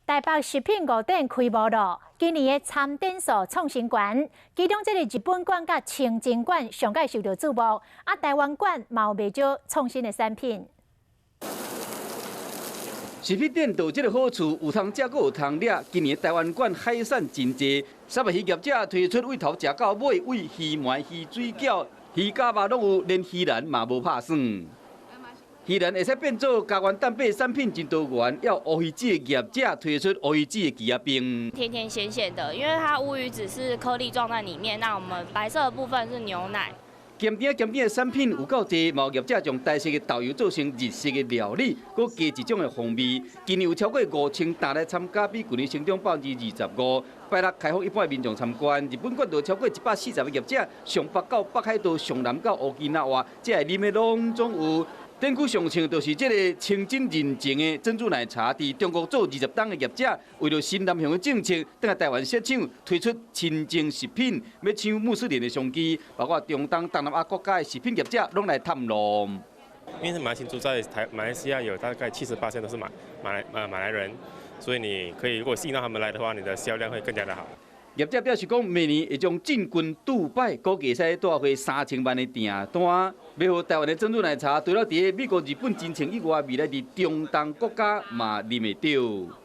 台北食品5店开幕了，今年的餐点数创新高，其中这个日本馆甲清真馆上届受到注目，啊，台湾馆嘛有袂少创新的产品。 食品店有这个好处，有通食，阁有通掠。今年台湾馆海产真济，三位渔业者推出为头食到尾，为鱼糜、鱼水饺、鱼甲肉拢有，连鱼篮嘛无拍算。鱼篮会使变做家园蛋白产品真多元，要乌鱼子的业者推出乌鱼子的鸡鸭冰，甜甜咸咸的，因为它乌鱼子是颗粒状在里面，那我们白色的部分是牛奶。 咸甜的产品有够多，贸业者将台式的豆油做成日式的料理，佮加一种的风味。今年有超过5000单来参加，比去年成长25%。拜六开放一般民众参观，日本馆有超过140个业者，上北到北海道，上南到乌基纳瓦，这会啉的拢总有。 店区上唱就是这个清真认证的珍珠奶茶，伫中国做20档的业者，为了新南向的政策，等下台湾设厂推出清真食品，要抢穆斯林的商机，包括中东、东南亚国家的食品业者拢来探路。因为马来新竹在马来西亚有大概70%都是马来人，所以你可以如果吸引到他们来的话，你的销量会更加的好。 业者表示讲，明年会将进军杜拜，估计使带回3000万的订单。要互台湾的珍珠奶茶，除了伫美国、日本真情以外，未来伫中东国家嘛啉会到。